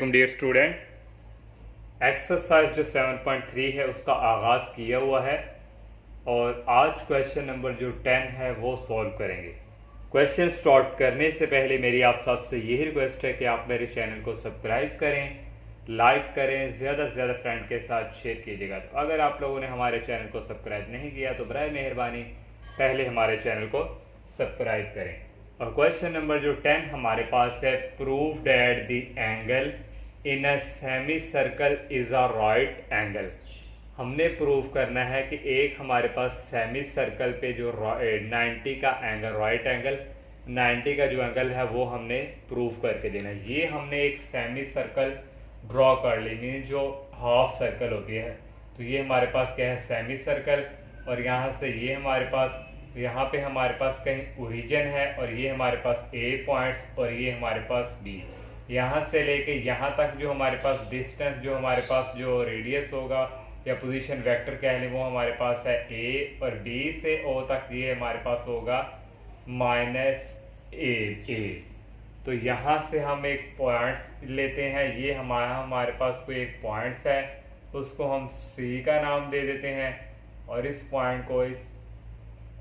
वालेकुम dear student. Exercise जो 7.3 है उसका आगाज़ किया हुआ है और आज क्वेश्चन नंबर जो 10 है वो सॉल्व करेंगे। क्वेश्चन स्टार्ट करने से पहले मेरी आप सबसे यही रिक्वेस्ट है कि आप मेरे चैनल को सब्सक्राइब करें, लाइक करें, ज़्यादा से ज़्यादा फ्रेंड के साथ शेयर कीजिएगा। तो अगर आप लोगों ने हमारे चैनल को सब्सक्राइब नहीं किया तो बराए मेहरबानी पहले हमारे चैनल को सब्सक्राइब करें। और क्वेश्चन नंबर जो 10 हमारे पास है, prove that the angle in a semi circle is a right angle. हमने प्रूव करना है कि एक हमारे पास सेमी सर्कल पे जो 90 का एंगल, राइट एंगल 90 का जो एंगल है वो हमने प्रूव करके देना है। ये हमने एक सेमी सर्कल ड्रॉ कर ली, मीन जो हाफ सर्कल होती है। तो ये हमारे पास क्या है, सेमी सर्कल। और यहाँ से ये हमारे पास, यहाँ पे हमारे पास कहीं ओरिजिन है और ये हमारे पास ए पॉइंट्स और ये हमारे पास बी। यहाँ से लेके यहाँ तक जो हमारे पास डिस्टेंस, जो हमारे पास जो रेडियस होगा या पोजीशन वेक्टर कह लें, वो हमारे पास है ए, और बी से ओ तक ये हमारे पास होगा -a। तो यहाँ से हम एक पॉइंट लेते हैं, ये हमारे पास कोई एक पॉइंट्स है, उसको हम सी का नाम दे देते हैं। और इस पॉइंट को इस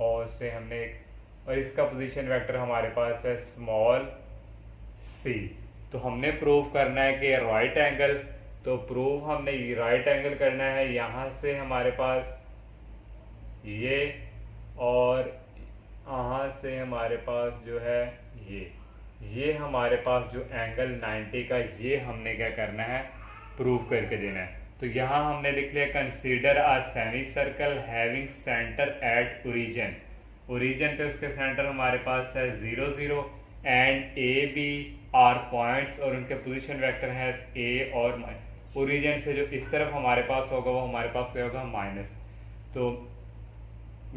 और से हमने एक, और इसका पोजीशन वेक्टर हमारे पास है स्मॉल सी। तो हमने प्रूव करना है कि राइट एंगल, तो प्रूव हमने राइट एंगल करना है। यहाँ से हमारे पास ये और यहाँ से हमारे पास जो है ये हमारे पास जो एंगल 90 का, ये हमने क्या करना है, प्रूव करके देना है। तो यहाँ हमने लिख लिया, consider a semi circle having centre at origin. Origin पे उसके सेंटर हमारे पास है 0 0 and A B are points, और उनके पोजीशन वेक्टर है ए और ओरिजिन से जो इस तरफ हमारे पास होगा वो हमारे पास क्या होगा, माइनस। तो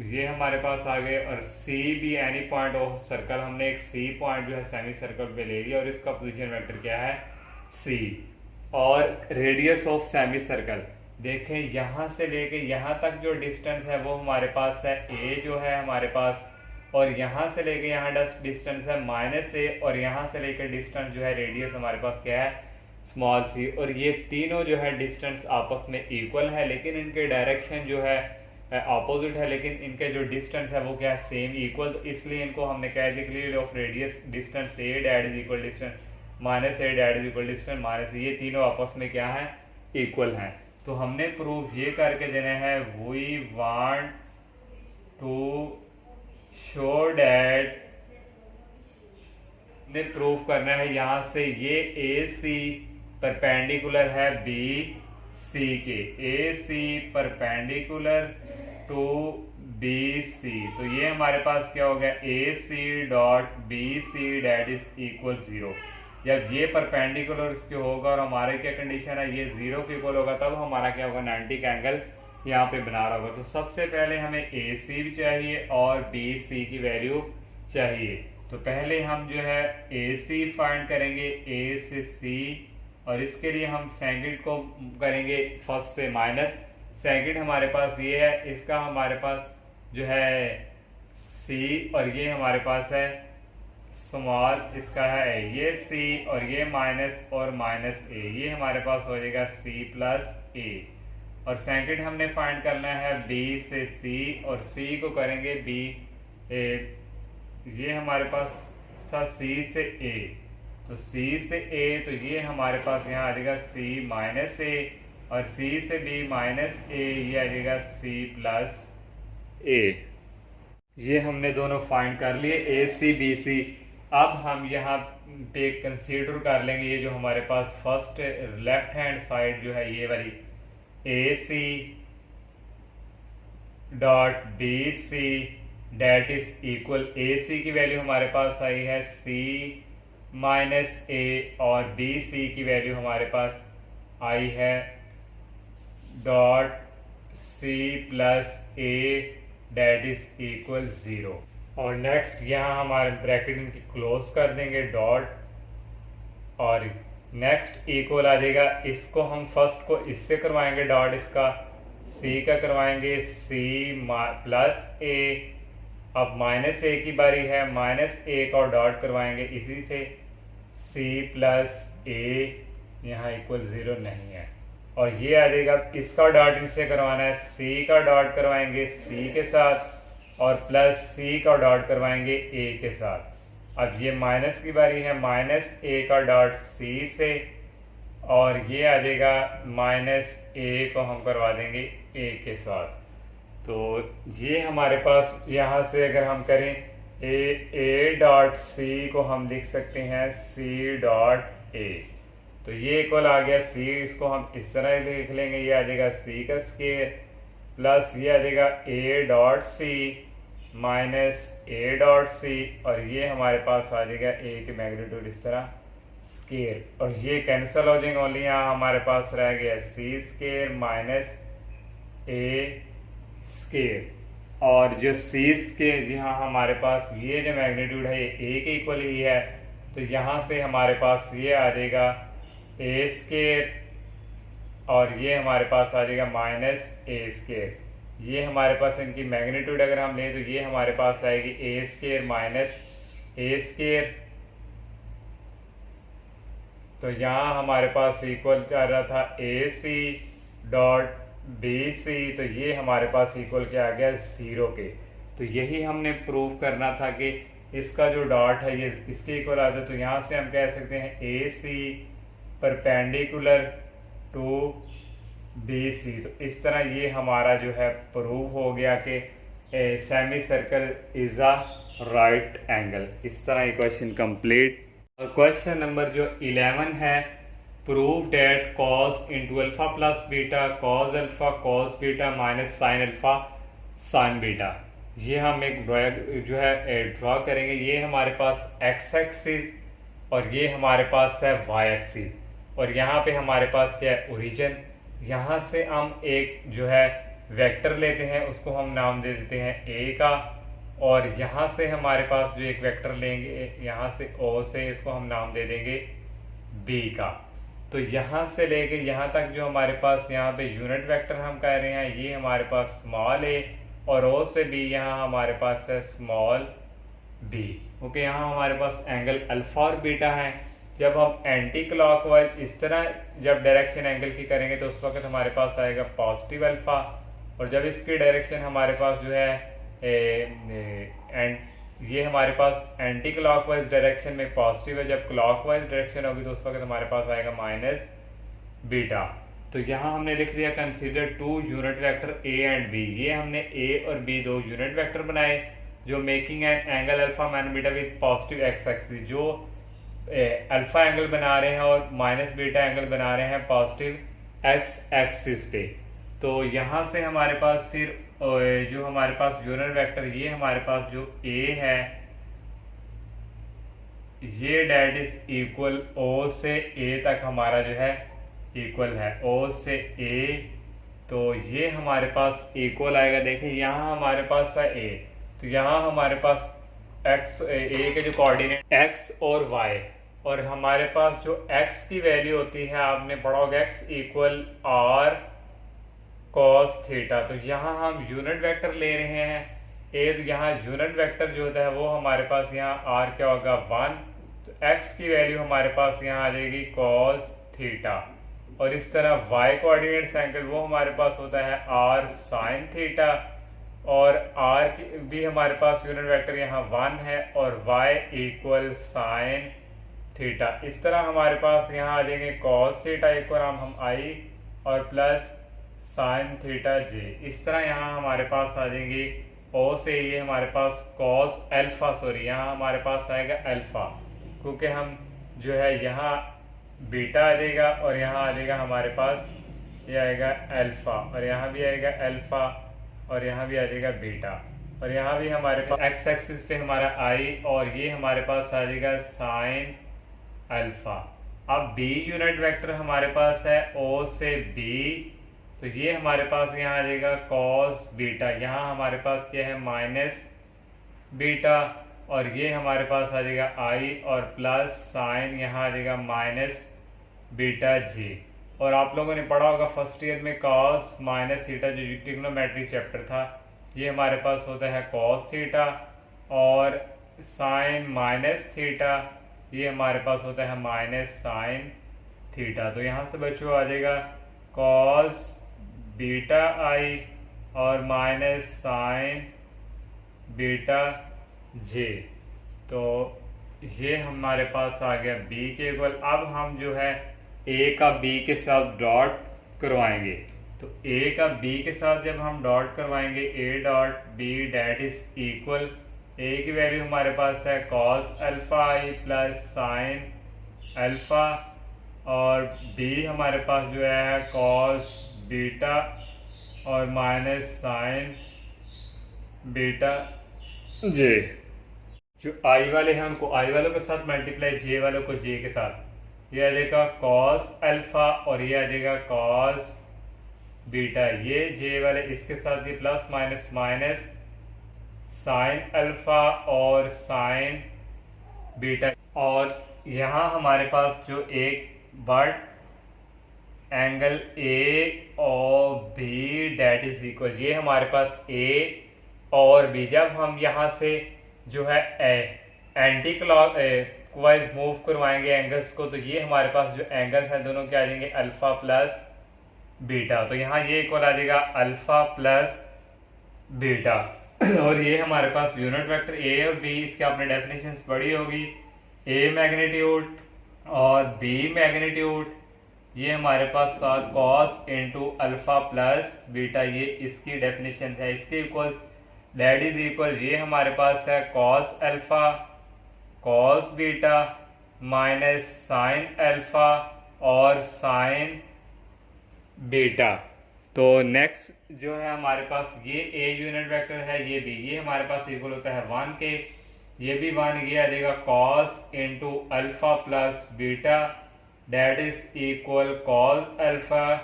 ये हमारे पास आ गए। और सी भी एनी पॉइंट ऑफ सर्कल, हमने एक सी पॉइंट जो है सेमी सर्कल पे ले लिया और इसका पोजीशन वेक्टर क्या है, सी। और रेडियस ऑफ सेमी सर्कल देखें, यहाँ से लेके यहाँ तक जो डिस्टेंस है वो हमारे पास है ए जो है हमारे पास, और यहाँ से लेके यहाँ डिस्टेंस है -a, और यहाँ से लेकर डिस्टेंस जो है रेडियस हमारे पास क्या है, स्मॉल सी। और ये तीनों जो है डिस्टेंस आपस में इक्वल है, लेकिन इनके डायरेक्शन जो है अपोजिट है, लेकिन इनके जो डिस्टेंस है वो क्या है, सेम इक्वल। तो इसलिए इनको हमने क्या declare of radius distance A that is equal distance -a that is equal distance minus, ये तीनों आपस में क्या है, इक्वल हैं। तो हमने प्रूफ ये करके देना है, we want to show that, ने प्रूफ करना है यहाँ से ये ए सी परपेंडिकुलर है बी सी के, A C perpendicular to B C. तो ये हमारे पास क्या हो गया, A C dot B C that is equal 0। जब ये परपेंडिकुलर इसके होगा और हमारे क्या कंडीशन है, ये 0 के इक्वल होगा, तब हमारा क्या होगा, 90 का एंगल यहाँ पे बना रहा होगा। तो सबसे पहले हमें ए सी भी चाहिए और बी सी की वैल्यू चाहिए। तो पहले हम जो है ए सी फाइंड करेंगे, ए से सी, और इसके लिए हम सेकंड को करेंगे फर्स्ट से माइनस। सेकंड हमारे पास ये है, इसका हमारे पास जो है सी, और ये हमारे पास है स्मॉल, इसका है ये सी, और ये माइनस और माइनस ए, ये हमारे पास हो जाएगा सी प्लस ए। और सेकंड हमने फाइंड करना है बी से सी, और सी को करेंगे बी ए, ये हमारे पास था सी से ए, तो सी से ए, तो ये हमारे पास यहाँ आ जाएगा सी माइनस ए, और सी से बी माइनस ए, ये आ जाएगा सी प्लस ए। ये हमने दोनों फाइंड कर लिए, ए सी बी सी। अब हम यहाँ पे कंसीडर कर लेंगे ये जो हमारे पास फर्स्ट लेफ्ट हैंड साइड जो है, ये वाली A C dot B C that is equal, A C की वैल्यू हमारे पास आई है सी माइनस ए, और बी सी की वैल्यू हमारे पास आई है dot C plus A that is equal 0। और नेक्स्ट यहाँ हमारे ब्रैकेट इनकी क्लोज कर देंगे डॉट, और नेक्स्ट इक्वल आ जाएगा, इसको हम फर्स्ट को इससे करवाएंगे डॉट, इसका सी का करवाएंगे सी प्लस ए। अब माइनस ए की बारी है, माइनस ए का डॉट करवाएंगे इसी से सी प्लस ए, यहाँ इक्वल 0 नहीं है। और ये आ जाएगा, इसका डॉट इनसे करवाना है, सी का डॉट करवाएंगे सी के साथ और प्लस सी का डॉट करवाएंगे ए के साथ। अब ये माइनस की बारी है, माइनस ए का डॉट सी से और ये आ जाएगा माइनस ए को हम करवा देंगे ए के साथ। तो ये हमारे पास यहाँ से अगर हम करें ए डॉट सी को हम लिख सकते हैं सी डॉट ए। तो ये इक्वल आ गया सी, इसको हम इस तरह लिख लेंगे, ये आ जाएगा सी का स्केयर प्लस ये आ जाएगा A dot C minus A dot C और ये हमारे पास आ जाएगा ए की मैग्नीट्यूड इस तरह स्केयर। और ये कैंसिल हो जाएंगे, ओनली यहाँ हमारे पास रह गया सी स्केयर माइनस ए स्केयर। और जो सी स्केयर यहाँ हमारे पास ये जो मैग्नीट्यूड है ये ए के इक्वल ही है, तो यहाँ से हमारे पास ये आ जाएगा ए स्केयर और ये हमारे पास आ जाएगा माइनस ए स्केयर। ये हमारे पास इनकी मैग्नीट्यूड अगर हम लें तो ये हमारे पास आएगी ए स्केयर माइनस ए स्केयर। तो यहाँ हमारे पास इक्वल चल रहा था ए सी डॉट बी सी, तो ये हमारे पास इक्वल क्या आ गया 0 के। तो यही हमने प्रूव करना था कि इसका जो डॉट है ये इसके इक्वल आता है। तो यहाँ से हम कह सकते हैं A C perpendicular to B C. तो इस तरह ये हमारा जो है प्रूव हो गया कि semi circle is a right angle. इस तरह ये क्वेश्चन कंप्लीट। और क्वेश्चन नंबर जो 11 है, prove that cos into alpha plus beta cos alpha cos beta minus sine alpha sign beta. ये हम एक जो है ड्रॉ करेंगे। ये हमारे पास एक्स एक्सिस और ये हमारे पास है वाई एक्सिस और यहाँ पे हमारे पास क्या है ओरिजिन। यहाँ से हम एक जो है वेक्टर लेते हैं, उसको हम नाम दे देते हैं ए का और यहाँ से हमारे पास जो एक वेक्टर लेंगे यहाँ से ओ से, इसको हम नाम दे देंगे बी का। तो यहाँ से लेके यहाँ तक जो हमारे पास यहाँ पे यूनिट वेक्टर हम कह रहे हैं ये हमारे पास स्मॉल ए और ओ से बी यहाँ हमारे पास है स्मॉल बी। ओके, यहाँ हमारे पास एंगल अल्फा और बीटा है। जब हम एंटी क्लॉकवाइज इस तरह जब डायरेक्शन एंगल की करेंगे तो उस वक्त हमारे पास आएगा पॉजिटिव अल्फा और जब इसकी डायरेक्शन हमारे पास जो है ये हमारे पास एंटी क्लॉकवाइज डायरेक्शन में पॉजिटिव है, जब क्लॉकवाइज डायरेक्शन होगी तो उस वक्त हमारे पास आएगा माइनस बीटा। तो यहाँ हमने लिख दिया consider two unit vector A and B. ये हमने ए और बी दो यूनिट वेक्टर बनाए जो making an angle alpha minus beta with positive x axis, जो अल्फा एंगल बना रहे हैं और माइनस बीटा एंगल बना रहे हैं पॉजिटिव एक्स एक्सिस पे। तो यहाँ से हमारे पास फिर जो हमारे पास यूनिट वेक्टर ये हमारे पास जो ए है ये डेट इज इक्वल ओ से ए तक हमारा जो है इक्वल है ओ से ए। तो ये हमारे पास इक्वल आएगा। देखिए यहाँ हमारे पास है ए, तो यहाँ हमारे पास एक्स ए के जो कोऑर्डिनेट एक्स और वाई और हमारे पास जो एक्स की वैल्यू होती है आपने पढ़ा होगा x equal R cos theta. तो यहाँ हम यूनिट वेक्टर ले रहे हैं ए, तो यहाँ यूनिट वेक्टर जो होता है वो हमारे पास यहाँ आर क्या होगा 1, तो एक्स की वैल्यू हमारे पास यहाँ आ जाएगी कॉस थीटा। और इस तरह वाई कोऑर्डिनेट्स एंगल वो हमारे पास होता है आर साइन थीटा और आर की भी हमारे पास यूनिट वेक्टर यहाँ 1 है और वाई इक्वल साइन थीटा। इस तरह हमारे पास यहाँ आ जाएंगे कॉस थीटा इक्वल हम आई और प्लस साइन थीटा जे। इस तरह यहाँ हमारे पास आ जाएंगे ओ से ये हमारे पास कॉस अल्फा, सॉरी यहाँ हमारे पास आएगा अल्फा क्योंकि हम जो है यहाँ बीटा आ जाएगा और यहाँ आ जाएगा हमारे पास ये आएगा अल्फा और यहाँ भी आएगा अल्फा और यहाँ भी आ जाएगा बीटा और यहाँ भी हमारे पास एक्स एक्सिस पे हमारा आई और ये हमारे पास आ जाएगा साइन अल्फा। अब बी यूनिट वेक्टर हमारे पास है ओ से बी, तो ये हमारे पास यहाँ आ जाएगा कॉस बीटा, यहाँ हमारे पास क्या है माइनस बीटा और ये हमारे पास आ जाएगा आई और प्लस साइन यहाँ आ जाएगा माइनस बीटा जी। और आप लोगों ने पढ़ा होगा फर्स्ट ईयर में कॉस माइनस थीटा जो ट्रिग्नोमेट्री चैप्टर था, ये हमारे पास होता है कॉस थीटा और साइन माइनस थीटा ये हमारे पास होता है माइनस साइन थीटा। तो यहाँ से बच्चों आ जाएगा कॉस बीटा आई और माइनस साइन बीटा जे। तो ये हमारे पास आ गया b के इक्वल। अब हम जो है a का b के साथ डॉट करवाएंगे। तो a का b के साथ जब हम डॉट करवाएंगे a dot b that is equal, a की वैल्यू हमारे पास है cos alpha I plus sine alpha और b हमारे पास जो है कॉस बीटा और माइनस साइन बीटा जे। जो आई वाले हैं उनको आई वालों के साथ मल्टीप्लाई, जे वालों को जे के साथ। ये आ जाएगा कॉस अल्फा और ये आ जाएगा कॉस बीटा। ये जे वाले इसके साथ ये plus minus minus sine alpha और साइन बीटा। और यहाँ हमारे पास जो एक बट एंगल ए और बी डेट इज इक्वल, ये हमारे पास ए और बी। जब हम यहाँ से जो है एंटी क्लॉकवाइज मूव करवाएंगे एंगल्स को, तो ये हमारे पास जो एंगल हैं दोनों क्या आ जाएंगे अल्फा प्लस बीटा। तो यहाँ ये इक्वल आ जाएगा अल्फा प्लस बीटा। और ये हमारे पास यूनिट वेक्टर ए और बी, इसके आपने डेफिनेशंस पढ़ी होगी। ए मैग्नीट्यूड और बी मैग्नीट्यूड, ये हमारे पास साथ cos into alpha plus beta, ये इसकी डेफिनेशन है। इसके इक्वल दैट इज इक्वल, ये हमारे पास है cos alpha cos beta minus sine alpha और साइन बीटा। तो नेक्स्ट जो है हमारे पास ये ए यूनिट वेक्टर है, ये बी, ये हमारे पास इक्वल होता है 1 के, ये भी 1, ये आ जाएगा cos into alpha plus beta that is equal cos alpha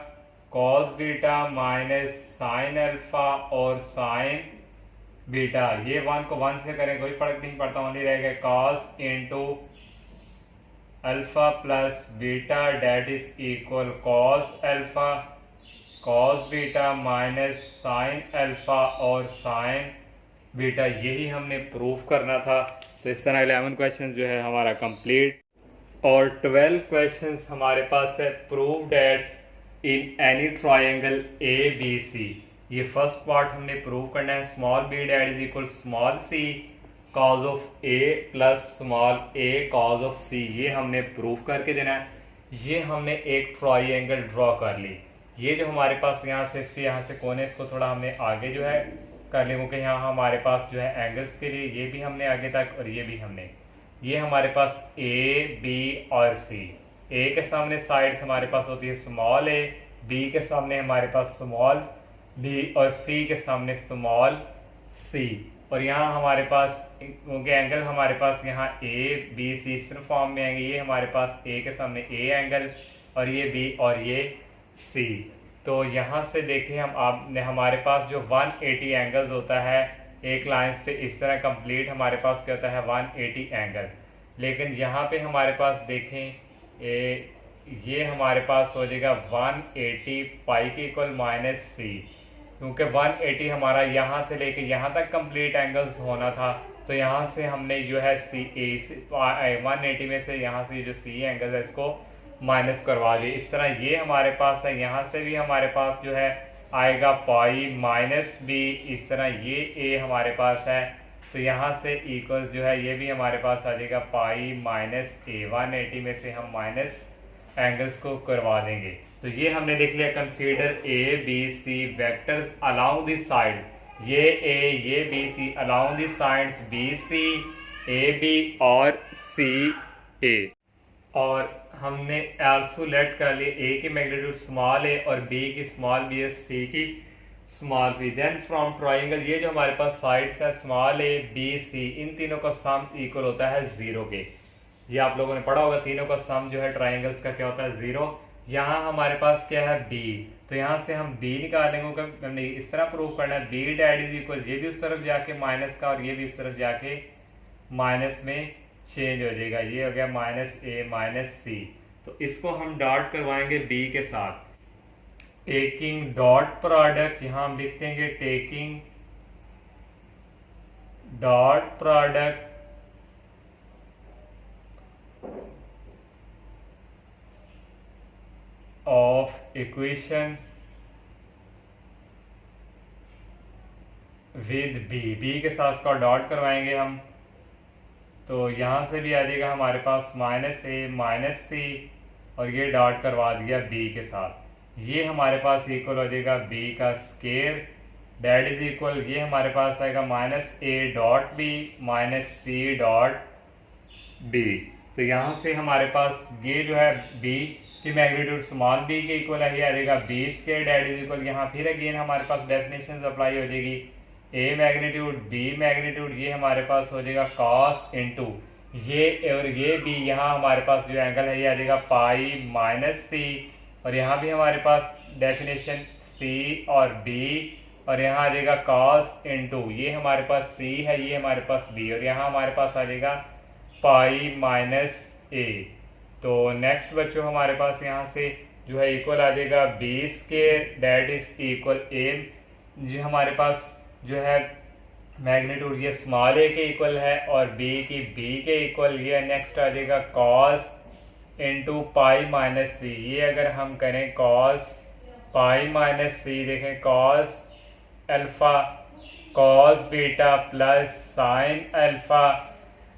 cos beta minus sine alpha और साइन बीटा। ये 1 को 1 से करें कोई फर्क नहीं पड़ता, ओनली रहेगा cos into alpha plus beta that is equal cos alpha cos beta minus sine alpha और साइन बीटा। यही हमने प्रूफ करना था। तो इस तरह 11 क्वेश्चन जो है हमारा कंप्लीट और 12 क्वेश्चंस हमारे पास है prove that in any triangle A B C. ये फर्स्ट पार्ट हमने प्रूव करना है। Small B that is equal small C cos of A plus small A cos of C, ये हमने प्रूव करके देना है। ये हमने एक ट्रायंगल ड्रॉ कर ली। ये जो हमारे पास यहाँ से कोने, इसको थोड़ा हमने आगे जो है कर लिया, क्योंकि यहाँ हमारे पास जो है एंगल्स के लिए ये भी हमने आगे तक और ये भी हमने, ये हमारे पास ए बी और सी। ए के सामने साइड्स हमारे पास होती है स्मॉल ए, बी के सामने हमारे पास स्मॉल बी और सी के सामने स्मॉल सी। और यहाँ हमारे पास क्योंकि एंगल हमारे पास यहाँ ए बी सी इस फॉर्म में आएंगे, ये हमारे पास ए के सामने ए एंगल और ये बी और ये सी। तो यहाँ से देखें हम आपने हमारे पास जो 180 एंगल्स होता है एक लाइंस पे, इस तरह कंप्लीट हमारे पास क्या होता है 180 एंगल। लेकिन यहाँ पे हमारे पास देखें ये हमारे पास हो जाएगा 180 पाई के इक्वल माइनस सी, क्योंकि 180 हमारा यहाँ से लेके यहाँ तक कंप्लीट एंगल्स होना था। तो यहाँ से हमने जो है सी ए 180 में से यहाँ से जो सी एंगल है इसको माइनस करवा दिए। इस तरह ये हमारे पास है, यहाँ से भी हमारे पास जो है आएगा पाई माइनस बी। इस तरह ये ए हमारे पास है, तो यहाँ से इक्वल्स जो है ये भी हमारे पास आ जाएगा पाई माइनस ए। 180 में से हम माइनस एंगल्स को करवा देंगे। तो ये हमने देख लिया consider A B C vectors along this side, ये ए ये B C along this sides B C A B और सी ए। और हमने आल्सो लेट कर लिए ए की मैग्नीट्यूड स्मॉल ए और बी की स्मॉल बी और सी की small B. Then from triangle ये जो हमारे पास साइड्स है स्मॉल ए बी सी, इन तीनों का सम इक्वल होता है 0 के। ये आप लोगों ने पढ़ा होगा, तीनों का सम जो है ट्राइंगल्स का क्या होता है 0। यहाँ हमारे पास क्या है बी, तो यहाँ से हम बी निकालेंगे। हमने इस तरह प्रूव करना है बी डैट इज इक्वल, ये भी उस तरफ जाके माइनस का और ये भी उस तरफ जाके माइनस में चेंज हो जाएगा। ये हो गया माइनस ए माइनस सी। तो इसको हम डॉट करवाएंगे बी के साथ। टेकिंग डॉट प्रोडक्ट, यहाँ हम लिख देंगे taking dot product of equation with B के साथ इसका डॉट करवाएंगे हम, तो यहाँ से भी आ जाएगा हमारे पास -a -c और ये डॉट करवा दिया b के साथ। ये हमारे पास इक्वल हो जाएगा b का स्केयर, दैट इज इक्वल, ये हमारे पास आएगा -a dot b -c dot b। तो यहाँ से हमारे पास ये जो है b की मैग्नीट्यूड स्मॉल b के इक्वल है, ये आ जाएगा b square, that is equal, यहाँ फिर अगेन हमारे पास डेफिनेशन अप्लाई हो जाएगी, a मैग्नीट्यूड b मैग्नीट्यूड, ये हमारे पास हो जाएगा cos इंटू ये और ये b, यहाँ हमारे पास जो एंगल है ये आ जाएगा पाई -c, और यहाँ भी हमारे पास डेफिनेशन c और b, और यहाँ आ जाएगा cos इंटू ये हमारे पास c है, ये हमारे पास b, और यहाँ हमारे पास आ जाएगा पाई -a। तो नेक्स्ट बच्चों हमारे पास यहाँ से जो है इक्वल आ जाएगा b square, that is equal a, ये हमारे पास जो है मैग्नीट्यूड ये स्मॉल a के इक्वल है और b की b के इक्वल, ये नेक्स्ट आ जाएगा cos इंटू पाई -c, ये अगर हम करें cos पाई -c, देखें cos alpha cos beta plus sine alpha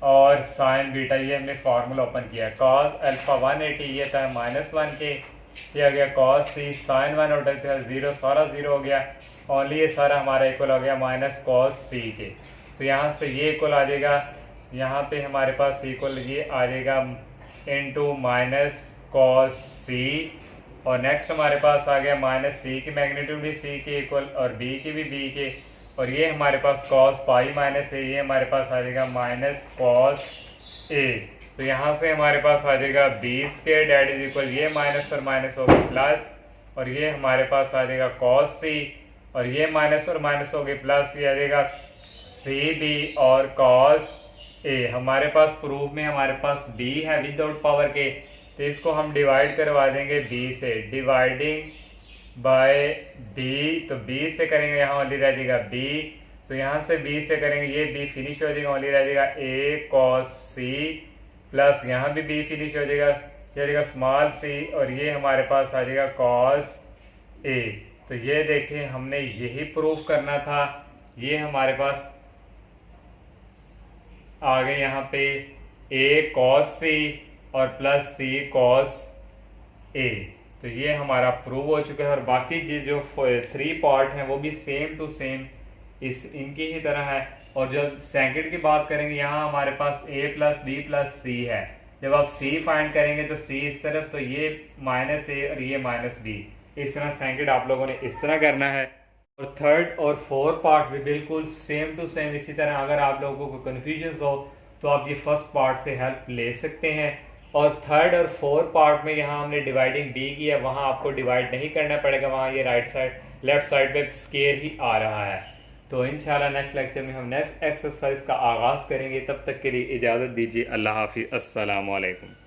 और साइन बीटा, ये हमने फार्मूला ओपन किया, cos अल्फ़ा 180 ये था -1 के, ये आ गया cos c साइन 1 होता था 0, सारा 0 हो गया, ओनली ये सारा हमारा इक्वल हो गया -cos c के। तो यहाँ से ये इक्वल आ जाएगा, यहाँ पे हमारे पास इक्वल ये आ जाएगा इंटू -cos c, और नेक्स्ट हमारे पास आ गया -c की मैग्नीट्यूड भी c के इक्वल और b की भी b के, और ये हमारे पास cos पाई -a, ये हमारे पास आ जाएगा -cos a। तो यहाँ से हमारे पास आ जाएगा b square, that is equal, ये माइनस और माइनस हो गए प्लस, और ये हमारे पास आ जाएगा cos c, और ये माइनस और माइनस हो गए प्लस, ये आ जाएगा cb और cos a। हमारे पास प्रूफ में हमारे पास b है विदाउट पावर के, तो इसको हम डिवाइड करवा देंगे b से, डिवाइडिंग बाय b, तो b से करेंगे यहाँ ओनली रह जाएगा b, तो यहाँ से b से करेंगे ये b फिनिश हो जाएगा, ओनली रह जाएगा a cos c प्लस यहाँ भी b फिनिश हो जाएगा, ये आ जाएगा स्मॉल c, और ये हमारे पास आ जाएगा cos a। तो ये देखें हमने यही प्रूफ करना था, ये हमारे पास आ गए यहाँ पे a cos c और प्लस c cos a। तो ये हमारा प्रूव हो चुका है, और बाकी जो 3 पार्ट हैं वो भी सेम टू सेम इनकी ही तरह है। और जब सेकंड की बात करेंगे, यहाँ हमारे पास a plus b plus c है, जब आप c फाइंड करेंगे तो c इस तरफ, तो ये -a और ये -b, इस तरह सेकंड आप लोगों ने इस तरह करना है। और थर्ड और फोर्थ पार्ट भी बिल्कुल सेम टू सेम इसी तरह। अगर आप लोगों को कन्फ्यूजन हो तो आप ये फर्स्ट पार्ट से हेल्प ले सकते हैं। और थर्ड और फोर्थ पार्ट में यहाँ हमने डिवाइडिंग b किया, वहाँ आपको डिवाइड नहीं करना पड़ेगा, वहाँ ये राइट साइड लेफ्ट साइड पे स्केयर ही आ रहा है। तो इंशाल्लाह नेक्स्ट लेक्चर में हम नेक्स्ट एक्सरसाइज का आगाज़ करेंगे। तब तक के लिए इजाज़त दीजिए। अल्लाह हाफिज़। अस्सलाम वालेकुम।